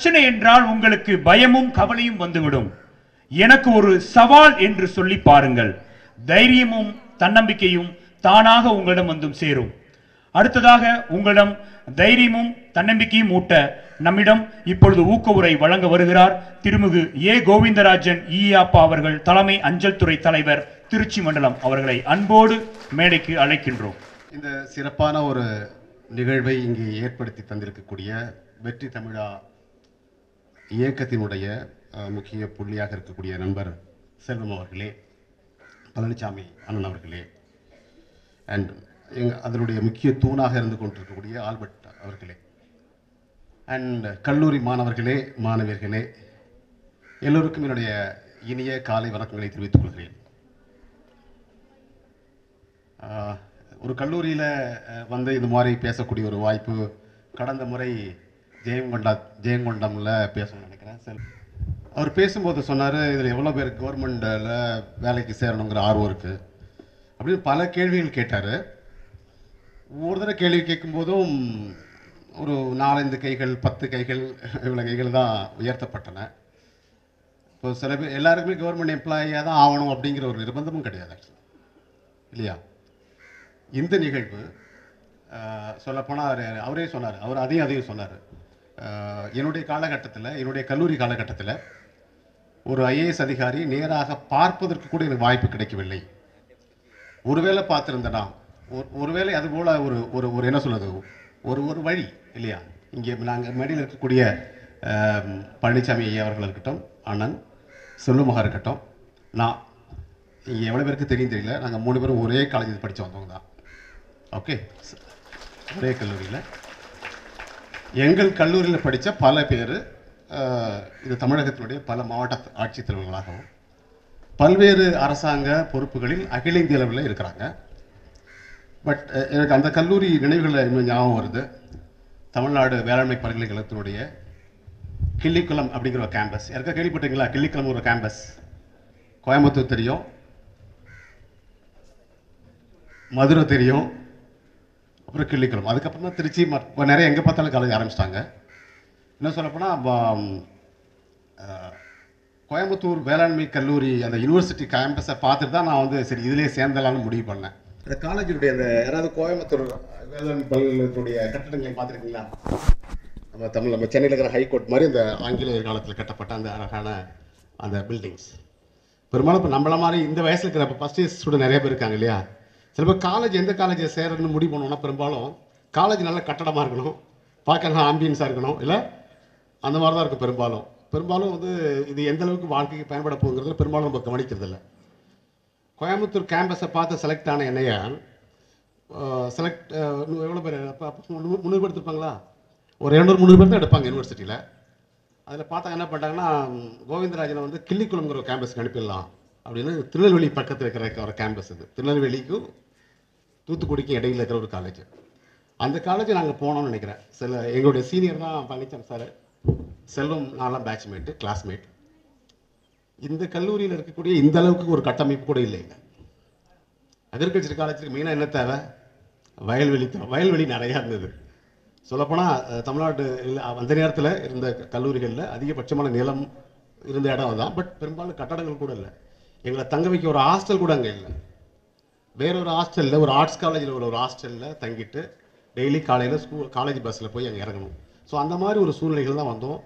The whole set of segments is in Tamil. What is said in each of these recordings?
பிரச்சனை என்றால் உங்களுக்கு பயமும் கவலையும் வந்துவிடும். எனக்கு ஒரு சவால் என்று சொல்லி பாருங்கள். தைரியமும் தன்னம்பிக்கையும் தானாக உங்களிடம் வந்து சேரும். அடுத்ததாக உங்களிடம் தைரியமும் தன்னம்பிக்கையும் ஊட்ட நம்மிடம் இப்பொழுது ஊக்க உரை வழங்க வருகிறார் திருமிகு ஏ. கோவிந்தராஜன் ஈயாப்பா அவர்கள், தலைமை அஞ்சல் துறை தலைவர், திருச்சி மண்டலம். அவர்களை அன்போடு மேடைக்கு அழைக்கின்றோம். இந்த சிறப்பான ஒரு நிகழ்வை இங்கே ஏற்படுத்தி தந்திருக்கக்கூடிய வெற்றி தமிழா இயக்கத்தினுடைய முக்கிய புள்ளியாக இருக்கக்கூடிய நண்பர் செல்வம் அவர்களே, பழனிசாமி அண்ணன் அவர்களே, அண்ட் அதனுடைய முக்கிய தூணாக இருந்து கொண்டிருக்கக்கூடிய ஆல்பர்ட் அவர்களே, அண்ட் கல்லூரி மாணவர்களே, மாணவியர்களே, எல்லோருக்கும் என்னுடைய இனிய காலை வணக்கங்களை தெரிவித்துக் கொள்கிறேன். ஒரு கல்லூரியில் வந்து இது மாதிரி பேசக்கூடிய ஒரு வாய்ப்பு கடந்த முறை ஜெயங்கொண்டமில் பேசணும்னு நினைக்கிறேன். அவர் பேசும்போது சொன்னார், இதில் எவ்வளோ பேர் கவர்மெண்டில் வேலைக்கு சேரணுங்கிற ஆர்வம் இருக்குது அப்படின்னு பல கேள்விகள் கேட்டார். ஒவ்வொரு தடவை கேள்வி கேட்கும்போதும் ஒரு 4-5 கைகள் 10 கைகள் இவ்வளோ கைகள் தான் உயர்த்தப்பட்டன. இப்போ சில பேர் எல்லாருக்குமே கவர்மெண்ட் எம்ப்ளாயியாக தான் ஆகணும் அப்படிங்கிற ஒரு நிர்பந்தமும் கிடையாது ஆக்சுவலி, இல்லையா? இந்த நிகழ்வு சொல்லப்போனால் அவரே சொன்னார், அவர் அதையும் சொன்னார். என்னுடைய காலகட்டத்தில், என்னுடைய கல்லூரி காலகட்டத்தில் ஒரு ஐஏஎஸ் அதிகாரி நேராக பார்ப்பதற்கு கூட எனக்கு வாய்ப்பு கிடைக்கவில்லை. ஒருவேளை பார்த்துருந்தேன்னா, ஒருவேளை அதுபோல் ஒரு என்ன சொல்கிறது, ஒரு வழி, இல்லையா? இங்கே நாங்கள் மேடையில் இருக்கக்கூடிய பழனிசாமி ஐயா அவர்கள் இருக்கட்டும், அண்ணன் செல்வமகா இருக்கட்டும், நான், இங்கே எவ்வளோ பேருக்கு தெரியும் தெரியல, நாங்கள் 3 பேரும் ஒரே காலேஜில் படித்து வந்தவங்க தான். ஓகே, ஒரே கல்லூரியில். எங்கள் கல்லூரியில் படித்த பல பேர் இது தமிழகத்தினுடைய பல மாவட்ட ஆட்சித்தலைவர்களாகவும் பல்வேறு அரசாங்க பொறுப்புகளில் அகில இந்திய அளவில் இருக்கிறாங்க. பட் எனக்கு அந்த கல்லூரி நினைவுகளில் இன்னும் ஞாபகம் வருது. தமிழ்நாடு வேளாண்மை பல்கலைக்கழகத்தினுடைய கிள்ளிக்குளம் அப்படிங்கிற ஒரு கேம்பஸ். யாருக்கா கேள்விப்பட்டீங்களா? கிள்ளிக்குளம் ஒரு கேம்பஸ். கோயம்புத்தூர் தெரியும், மதுரை தெரியும், அப்புறம் கிள்ளிக்குளம். அதுக்கப்புறம் தான் திருச்சி நிறைய எங்கே பார்த்தாலும் காலேஜ் ஆரம்பிச்சிட்டாங்க. என்ன சொல்லப்போனால் கோயம்புத்தூர் வேளாண்மை கல்லூரி அந்த யூனிவர்சிட்டி கேம்பஸை பார்த்துட்டு தான் நான் வந்து சரி இதிலே சேர்ந்தலான்னு முடிவு பண்ணேன். அந்த காலேஜுடைய அந்த யாராவது கோயம்புத்தூர் வேளாண்மை பல்கலைக்கழகத்துடைய கட்டடங்களை பார்த்துருக்கீங்களா? நம்ம சென்னையில் இருக்கிற ஹைகோர்ட் மாதிரி இந்த ஆங்கிலேயர் காலத்தில் கட்டப்பட்ட அந்த அழகான அந்த பில்டிங்ஸ். பெரும்பாலும் இப்போ நம்மள மாதிரி இந்த வயசில் இருக்கிற இப்போ ஃபஸ்ட் இயர் ஸ்டூடெண்ட் நிறைய பேர் இருக்காங்க, இல்லையா? சில பேர் காலேஜ் எந்த காலேஜை சேரணும்னு முடிவு பண்ணோம்னா பெரும்பாலும் காலேஜ் நல்ல கட்டடமாக இருக்கணும், பார்க்க நல்லா ஆம்பியன்ஸாக இருக்கணும், இல்லை அந்த மாதிரி தான் இருக்கும். பெரும்பாலும் வந்து இது எந்த அளவுக்கு வாழ்க்கைக்கு பயன்பட போகுங்கிறதுல பெரும்பாலும் நம்ம கவனிக்கிறது இல்லை. கோயம்புத்தூர் கேம்பஸை பார்த்து செலக்ட் ஆன என்னையா எவ்வளோ பேர் 300 பேர் எடுத்துருப்பாங்களா? ஒரு 200-300 பேர் தான் எடுப்பாங்க யூனிவர்சிட்டியில். அதில் பார்த்தா என்ன பண்ணிட்டாங்கன்னா, கோவிந்தராஜனை வந்து கிள்ளிக்குளம்ங்கிற ஒரு கேம்பஸ்க்கு அனுப்பிடலாம் அப்படின்னு. திருநெல்வேலி பக்கத்தில் இருக்கிற ஒரு கேம்பஸ். இது திருநெல்வேலிக்கும் தூத்துக்குடிக்கும் இடையில் இருக்கிற ஒரு காலேஜ். அந்த காலேஜ் நாங்கள் போனோம்னு நினைக்கிறேன். எங்களுடைய சீனியர் தான் பழனிசாமி சார், செல்வம், நான்லாம் பேட்ச்மேட்டு, கிளாஸ்மேட். இந்த கல்லூரியில் இருக்கக்கூடிய இந்த அளவுக்கு ஒரு கட்டமைப்பு கூட இல்லைங்க. அக்ரிகல்ச்சர் காலேஜுக்கு மெயினாக என்ன தேவை? வயல்வெளி நிறையா இருந்தது. சொல்லப்போனால் தமிழ்நாடு அந்த நேரத்தில் இருந்த கல்லூரிகளில் அதிகபட்சமான நிலம் இருந்த இடம் தான். பட் பெரும்பாலும் கட்டடங்கள் கூட இல்லை. எங்களை தங்க வைக்க ஒரு ஹாஸ்டல் கூட அங்கே இல்லை. வேறொரு ஹாஸ்டலில், ஒரு ஆர்ட்ஸ் காலேஜில் ஒரு ஹாஸ்டலில் தங்கிட்டு டெய்லி காலையில் காலேஜ் பஸ்ஸில் போய் அங்கே இறங்கணும். ஸோ அந்த மாதிரி ஒரு சூழ்நிலைகள் தான் வந்தோம்.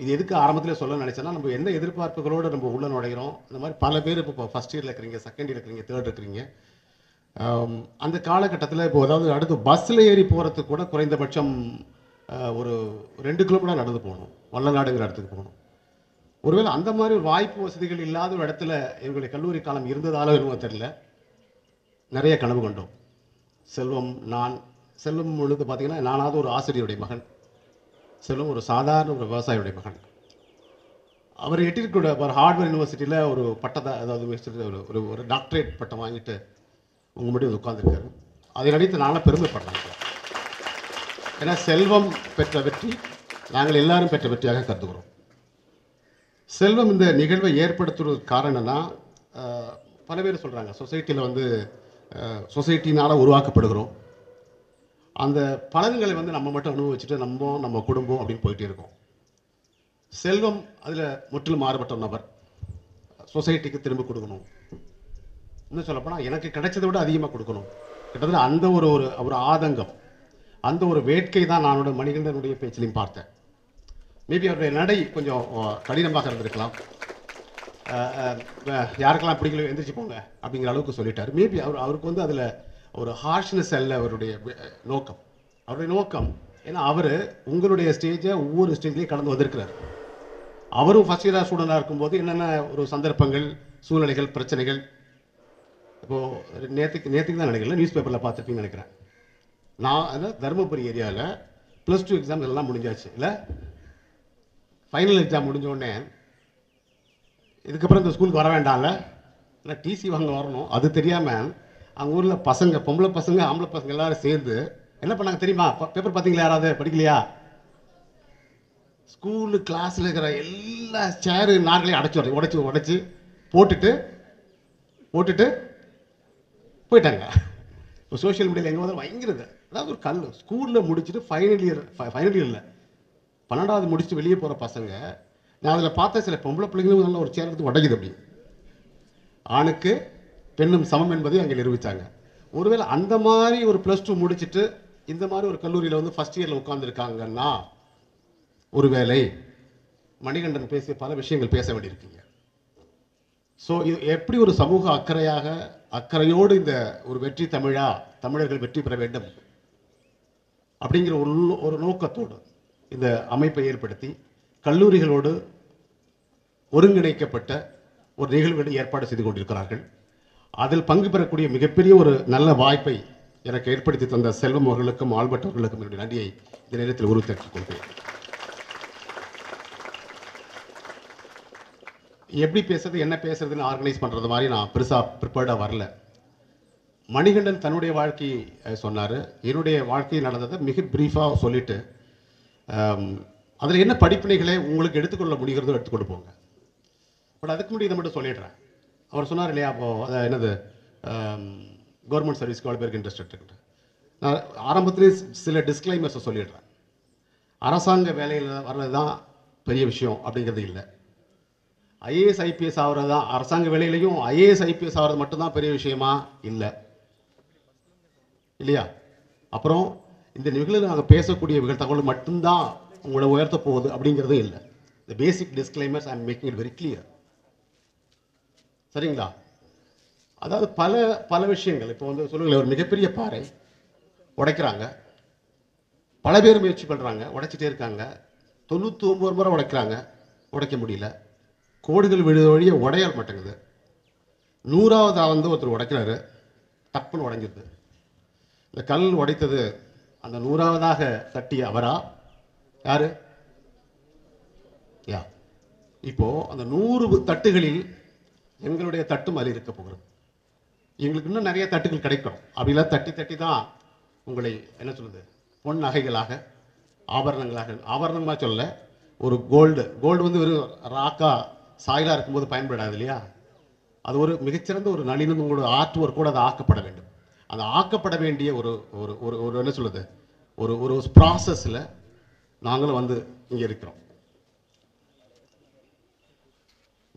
இது எதுக்கு ஆரம்பத்திலே சொல்ல நினச்சேன்னா, நம்ம எந்த எதிர்பார்ப்புகளோடு நம்ம உள்ளே நுழைகிறோம். இந்த மாதிரி பல பேர் இப்போ ஃபஸ்ட் இயரில் இருக்கிறீங்க, செகண்ட் இயர் இருக்கிறீங்க, தேர்ட் இருக்கிறீங்க. அந்த காலகட்டத்தில் இப்போ அதாவது அடுத்து பஸ்ஸில் ஏறி போகிறதுக்கு கூட குறைந்தபட்சம் ஒரு 2 கிலோமீட்டர் நடந்து போகணும், வல்லநாடுங்கிற இடத்துக்கு போகணும். ஒருவேளை அந்த மாதிரி ஒரு வாய்ப்பு வசதிகள் இல்லாத ஒரு இடத்துல எங்களுடைய கல்லூரி காலம் இருந்ததால என்னவோ தெரியல, நிறைய கனவு கண்டோம். செல்வம் பொழுது பார்த்தீங்கன்னா, நானாவது ஒரு ஆசிரியருடைய மகன், செல்வம் ஒரு சாதாரண ஒரு விவசாயியுடைய மகன். அவர் எட்டிருக்கூட ஒரு ஹார்ட்வேர் யூனிவர்சிட்டியில் ஒரு பட்டத்தை, அதாவது ஒரு டாக்டரேட் பட்டம் வாங்கிட்டு உங்கள் முன்னாடி உட்காந்துருக்காரு. அதை நினைத்து நானும் பெருமைப்படுறேன். ஏன்னா செல்வம் பெற்ற வெற்றி நாங்கள் எல்லாரும் பெற்ற வெற்றியாக கருதுகிறோம். செல்வம் இந்த நிகழ்வை ஏற்படுத்துவதற்கு காரணம்னா, பல பேர் சொல்கிறாங்க, சொசைட்டியில் வந்து சொசைட்டினால் உருவாக்கப்படுகிறோம். அந்த பலன்களை வந்து நம்ம மட்டும் அனுபவிச்சுட்டு நம்ம குடும்பம் அப்படின்னு போயிட்டே இருக்கோம். செல்வம் அதில் முற்றிலும் மாறுபட்ட நபர், சொசைட்டிக்கு திரும்ப கொடுக்கணும், இன்னும் சொல்லப்போனால் எனக்கு கிடைச்சதை விட அதிகமாக கொடுக்கணும், கிட்டத்தட்ட அந்த ஒரு ஒரு ஒரு ஆதங்கம், அந்த ஒரு வேட்கை தான் நானோட மணிகண்டனுடைய பேச்சிலையும் பார்த்தேன். மேபி அவருடைய நடை கொஞ்சம் கடினமாக இருந்திருக்கலாம், யாருக்கெல்லாம் பிடிக்கல எந்திரிச்சு போங்க அப்படிங்கிற அளவுக்கு சொல்லிட்டார். மேபி அவருக்கு வந்து அதில் ஒரு ஹார்ஷ்னஸ் அல்ல அவருடைய நோக்கம். அவருடைய நோக்கம் ஏன்னா அவர் உங்களுடைய ஸ்டேஜை ஒவ்வொரு ஸ்டேஜ்லேயும் கடந்து வந்திருக்கிறார். அவரும் ஃபஸ்ட் இயர் ஸ்டூடெண்டாக இருக்கும்போது என்னென்ன ஒரு சந்தர்ப்பங்கள், சூழ்நிலைகள், பிரச்சனைகள், இப்போது நேற்றுக்கு தான் நினைக்கல, நியூஸ் பேப்பரில் பார்த்துருப்பீங்கன்னு நினைக்கிறேன். நான் அதான் தருமபுரி ஏரியாவில் +2 எக்ஸாம் எல்லாம் முடிஞ்சாச்சு இல்லை, ஃபைனல் எக்ஸாம் முடிஞ்ச உடனே இதுக்கப்புறம் இந்த ஸ்கூலுக்கு வர வேண்டாம்ல, இல்லை டிசி வாங்க வரணும், அது தெரியாமல் அவங்க ஊரில் பசங்க, பொம்பளை பசங்க, ஆம்பளை பசங்க எல்லாரும் சேர்ந்து என்ன பண்ணாங்க தெரியுமா? பேப்பர் பார்த்தீங்களா? யாராவது படிக்கலையா? ஸ்கூலு கிளாஸில் இருக்கிற எல்லா சேரு நார்களையும் உடைச்சி போட்டுட்டு போயிட்டாங்க. இப்போ சோஷியல் மீடியாவில் எங்கே வந்தாலும் பயங்கிறது. அதாவது ஒரு கல் ஸ்கூலில் முடிச்சுட்டு ஃபைனல் இயர் இல்லை 12வது முடிச்சுட்டு வெளியே போகிற பசங்க, நான் அதில் பார்த்த சில பொம்பளை பிள்ளைங்களும் நல்ல ஒரு சேர் எடுத்து உடைக்குது. அப்படி ஆணுக்கு பெண்ணும் சமம் என்பதை அங்கே நிரூபித்தாங்க. ஒருவேளை அந்த மாதிரி ஒரு +2 முடிச்சுட்டு இந்த மாதிரி ஒரு கல்லூரியில் வந்து ஃபஸ்ட் இயரில் உட்காந்துருக்காங்கன்னா, ஒருவேளை மணிகண்டன் பேசிய பல விஷயங்கள் பேச வேண்டியிருக்கீங்க. ஸோ இது எப்படி ஒரு சமூக அக்கறையோடு இந்த ஒரு வெற்றி தமிழா, தமிழர்கள் வெற்றி பெற வேண்டும் அப்படிங்கிற ஒரு நோக்கத்தோடு இந்த அமைப்பை ஏற்படுத்தி கல்லூரிகளோடு ஒருங்கிணைக்கப்பட்ட ஒரு நிகழ்வுகளை ஏற்பாடு செய்து கொண்டிருக்கிறார்கள். அதில் பங்கு பெறக்கூடிய மிகப்பெரிய ஒரு நல்ல வாய்ப்பை எனக்கு ஏற்படுத்தி தந்த செல்வம் அவர்களுக்கும் ஆல்பர்ட் அவர்களுக்கும் என்னுடைய நன்றியை இந்த நேரத்தில் உறுதியேற்றுக் கொள்கிறேன். எப்படி பேசுறது, என்ன பேசுறதுன்னு ஆர்கனைஸ் பண்ணுறது மாதிரி நான் பெருசாக ப்ரிப்பேர்டாக வரல. மணிகண்டன் தன்னுடைய வாழ்க்கையை சொன்னார், என்னுடைய வாழ்க்கை நடந்ததை மிக பிரீஃபாக சொல்லிட்டு அதில் என்ன படிப்பினைகளை உங்களுக்கு எடுத்துக்கொள்ள முடிகிறதோ எடுத்துக்கொண்டு போங்க. பட் அதுக்கு முன்னாடி இதை மட்டும் சொல்லிடுறேன். அவர் சொன்னார் இல்லையா, அப்போது அதை என்னது கவர்மெண்ட் சர்வீஸ்க்கு அவ்வளோ பேருக்கு இன்ட்ரெஸ்ட் இருக்குது. நான் ஆரம்பத்திலே சில டிஸ்க்ளைமர்ஸை சொல்லிடுறேன். அரசாங்க வேலையில் வர்றது தான் பெரிய விஷயம் அப்படிங்கிறது இல்லை. ஐஏஎஸ் ஐபிஎஸ் ஆகிறது தான், அரசாங்க வேலையிலையும் ஐஏஎஸ் ஐபிஎஸ் ஆகிறது மட்டும்தான் பெரிய விஷயமா இல்லை இல்லையா? அப்புறம் இந்த நிகழ்வில் நாங்கள் பேசக்கூடிய தகவல் மட்டும்தான் உங்களை உயர்த்த போகுது அப்படிங்கிறதும் இல்லை. The basic disclaimers I am making it very clear. சரிங்களா? அதாவது பல விஷயங்கள் இப்போ வந்து சொல்லுங்களேன், ஒரு மிகப்பெரிய பாறை உடைக்கிறாங்க, பல பேர் முயற்சி பண்ணுறாங்க, உடைச்சிட்டே இருக்காங்க, 99 முறை உடைக்கிறாங்க, உடைக்க முடியல, கோடுகள் விழுத வழியே உடைய மாட்டேங்குது. 100வது வந்து ஒருத்தர் உடைக்கிறாரு, டப்புன்னு உடைஞ்சிருது. இந்த கல் உடைத்தது அந்த 100வதாக தட்டிய அவரா யாரு? யா இப்போ அந்த 100 தட்டுகளில் எங்களுடைய தட்டும் அதில் இருக்க போகிறது. எங்களுக்கு இன்னும் நிறைய தட்டுகள் கிடைக்கும். அப்படிலாம் தட்டி தான் உங்களை என்ன சொல்லுது, பொன் நகைகளாக, ஆபரணங்களாக சொல்ல, ஒரு கோல்டு வந்து வெறும் ராக்கா சாயிலாக இருக்கும்போது பயன்படாது இல்லையா? அது ஒரு மிகச்சிறந்த ஒரு நளினம், உங்களோட ஆர்ட் ஒர்க் கூட அது ஆக்கப்பட வேண்டும். அந்த ஆக்கப்பட வேண்டிய ஒரு ஒரு ஒரு என்ன சொல்லுது, ஒரு ஒரு ப்ராசஸில் நாங்களும் வந்து இங்கே இருக்கிறோம்.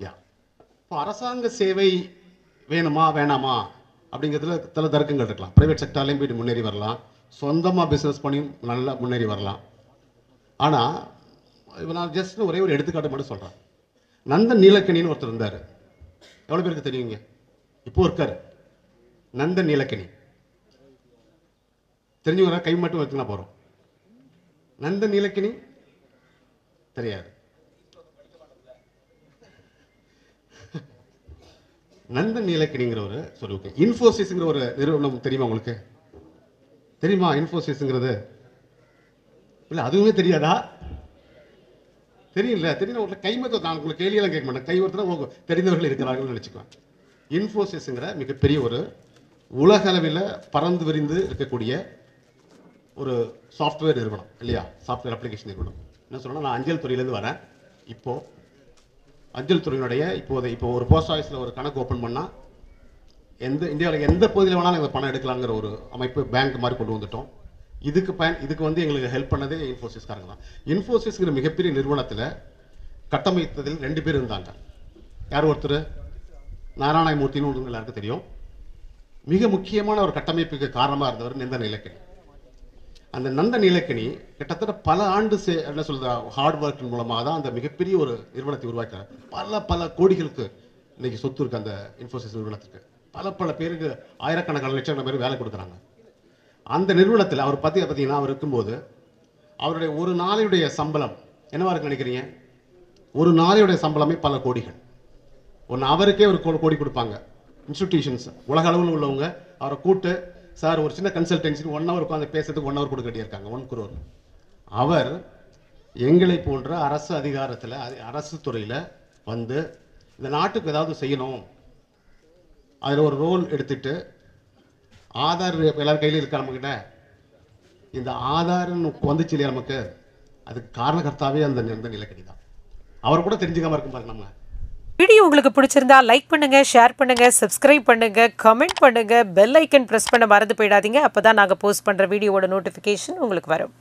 யா இப்போ அரசாங்க சேவை வேணுமா வேணாமா அப்படிங்கிறதுல சில தர்க்கங்கள் இருக்கலாம். ப்ரைவேட் செக்டார்லேயும் போய்ட்டு முன்னேறி வரலாம், சொந்தமாக பிஸ்னஸ் பண்ணியும் நல்லா முன்னேறி வரலாம். ஆனால் இப்போ நான் ஜஸ்ட் ஒரே ஒரு எடுத்துக்காட்டு மட்டும் சொல்கிறேன். நந்தன் நீலக்கணின்னு ஒருத்தர் இருந்தார். எவ்வளோ பேருக்கு தெரியுங்க? இப்போ இருக்கார் நந்தன் நீலக்கணி. தெரிஞ்சவங்க கை மட்டும் வச்சுனா போகிறோம். நந்தன் நீலக்கணி தெரியாது. நந்தன் நீலக்கணிங்கிறவர் சொல்லுங்க. இன்ஃபோசிஸ்ங்கிற ஒரு நிறுவனம் தெரியுமா உங்களுக்கு? தெரியுமா இன்ஃபோசிஸ்ங்கிறது? இல்லை அதுவுமே தெரியாதா? தெரியல. தெரியும் ஒரு கை மட்டும், நான் உங்களுக்கு கேள்வியெல்லாம் கேட்க மாட்டேன், கை ஒருத்தர் தெரிந்தவர்கள் இருக்கிறார்கள் நினச்சிக்குவேன். இன்ஃபோசிஸ்ங்கிற மிகப்பெரிய ஒரு உலக அளவில் பறந்து விரிந்து இருக்கக்கூடிய ஒரு சாஃப்ட்வேர் நிறுவனம் இல்லையா? சாஃப்ட்வேர் அப்ளிகேஷன் நிறுவனம். என்ன சொல்லணும், நான் அஞ்சல் துறையிலேருந்து வரேன். இப்போது அஞ்சல் துறையினுடைய இப்போ ஒரு போஸ்ட் ஆஃபீஸில் ஒரு கணக்கு ஓப்பன் பண்ணால் இந்தியாவில் எந்த பகுதியில் வேணாலும் இந்த பணம் எடுக்கலாங்கிற ஒரு அமைப்பு, பேங்க் மாதிரி கொண்டு வந்துட்டோம். இதுக்கு வந்து எங்களுக்கு ஹெல்ப் பண்ணதே இன்ஃபோசிஸ்காரங்க தான். இன்ஃபோசிஸ்ங்கிற மிகப்பெரிய நிறுவனத்தில் கட்டமைத்ததில் 2 பேர் இருந்தாங்க. யார்? ஒருத்தர் நாராயணமூர்த்தின்னு உங்களுக்கு எல்லாருக்கும் தெரியும். மிக முக்கியமான ஒரு கட்டமைப்புக்கு காரணமாக இருந்தவர் நந்த நீலக்கணி. அந்த நந்த நீலக்கணி கிட்டத்தட்ட பல ஆண்டு என்ன சொல்ற ஹார்ட் ஒர்க்கின் மூலமாக தான் அந்த மிகப்பெரிய ஒரு நிறுவனத்தை உருவாக்கிறார். பல கோடிகளுக்கு இன்னைக்கு சொத்து இருக்கு அந்த இன்ஃபோசிஸ் நிறுவனத்துக்கு. பல பேருக்கு ஆயிரக்கணக்கான லட்சக்கணக்கான பேர் வேலை கொடுக்குறாங்க. அந்த நிறுவனத்தில் அவர் பார்த்தீங்கன்னா அவர் இருக்கும்போது அவருடைய ஒரு நாளையுடைய சம்பளம் என்னவா இருக்குன்னு நினைக்கிறீங்க? ஒரு நாளையுடைய சம்பளமே பல கோடிகள். ஒன்று அவருக்கே ஒரு கோடி கொடுப்பாங்க. இன்ஸ்டிடியூஷன்ஸ் உலக அளவில் உள்ளவங்க அவரை கூட்டு, சார் ஒரு சின்ன கன்சல்டன்சி 1 hour உட்காந்து பேசுறதுக்கு 1 hour கொடுக்க வேண்டியிருக்காங்க. 1 crore. அவர் எங்களை போன்ற அரசு அதிகாரத்தில் அரசு துறையில் வந்து இந்த நாட்டுக்கு ஏதாவது செய்யணும், அதில் ஒரு ரோல் எடுத்துட்டு ஆதார் எல்லாரும் கையில் இருக்கா நம்மக்கிட்ட, இந்த ஆதார்னு வந்துச்சு இல்லையா நமக்கு, அதுக்கு காரணகர்த்தாவே அந்த நிலக்கணி தான். அவர் கூட தெரிஞ்சுக்காம இருக்கும் பாருங்க. நம்ம வீடியோ உங்களுக்கு பிடிச்சிருந்தா லைக் பண்ணுங்க, ஷேர் பண்ணுங்க, சப்ஸ்கிரைப் பண்ணுங்க, கமெண்ட் பண்ணுங்க, பெல் ஐக்கன் பிரஸ் பண்ண மறந்து போயிடாதீங்க. அப்பதான் நாங்க போஸ்ட் பண்ற வீடியோவோட நோட்டிஃபிகேஷன் உங்களுக்கு வரும்.